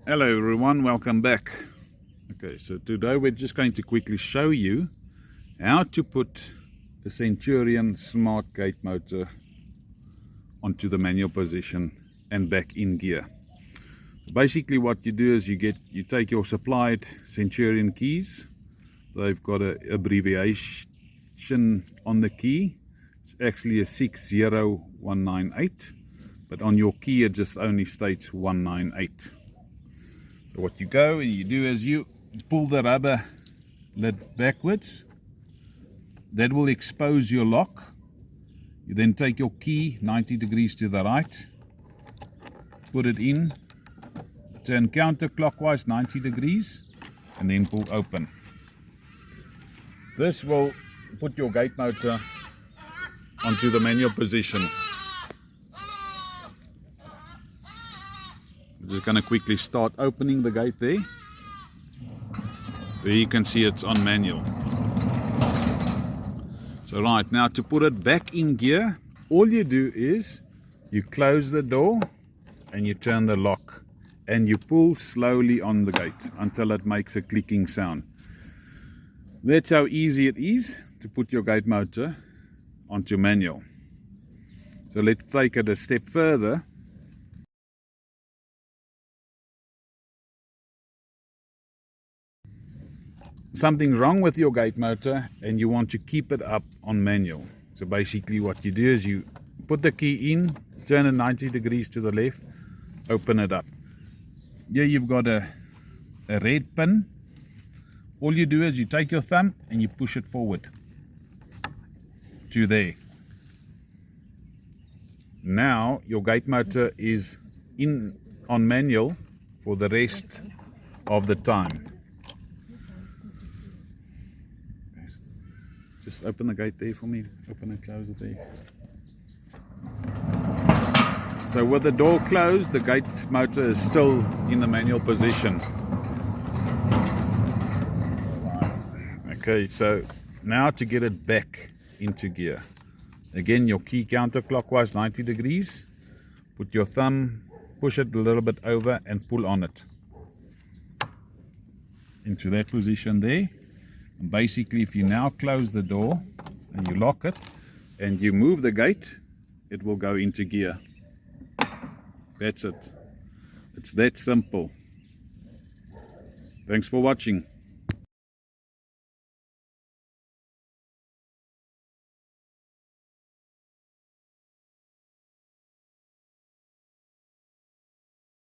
Hello everyone, welcome back. Okay, so today we're just going to quickly show you how to put the Centurion Smart gate motor onto the manual position and back in gear. Basically what you do is you take your supplied Centurion keys. They've got an abbreviation on the key. It's actually a 60198, but on your key it just only states 198. So what you go and you do is you pull the rubber lid backwards. That will expose your lock. You then take your key 90 degrees to the right, put it in, turn counterclockwise 90 degrees, and then pull open. This will put your gate motor onto the manual position. I'm just going to quickly start opening the gate there. There you can see it's on manual. So right, now to put it back in gear, all you do is you close the door and you turn the lock and you pull slowly on the gate until it makes a clicking sound. That's how easy it is to put your gate motor onto manual. So let's take it a step further. Something's wrong with your gate motor and you want to keep it up on manual. So basically what you do is you put the key in, turn it 90 degrees to the left, open it up. Here you've got a red pin. All you do is you take your thumb and you push it forward to there. Now your gate motor is on manual for the rest of the time. Just open the gate there for me. Open and close it there. So with the door closed, the gate motor is still in the manual position. Okay, so now to get it back into gear. Again, your key counterclockwise 90 degrees. Put your thumb, push it a little bit over and pull on it. Into that position there. And basically, if you now close the door and you lock it and you move the gate, it will go into gear. That's it. It's that simple. Thanks for watching.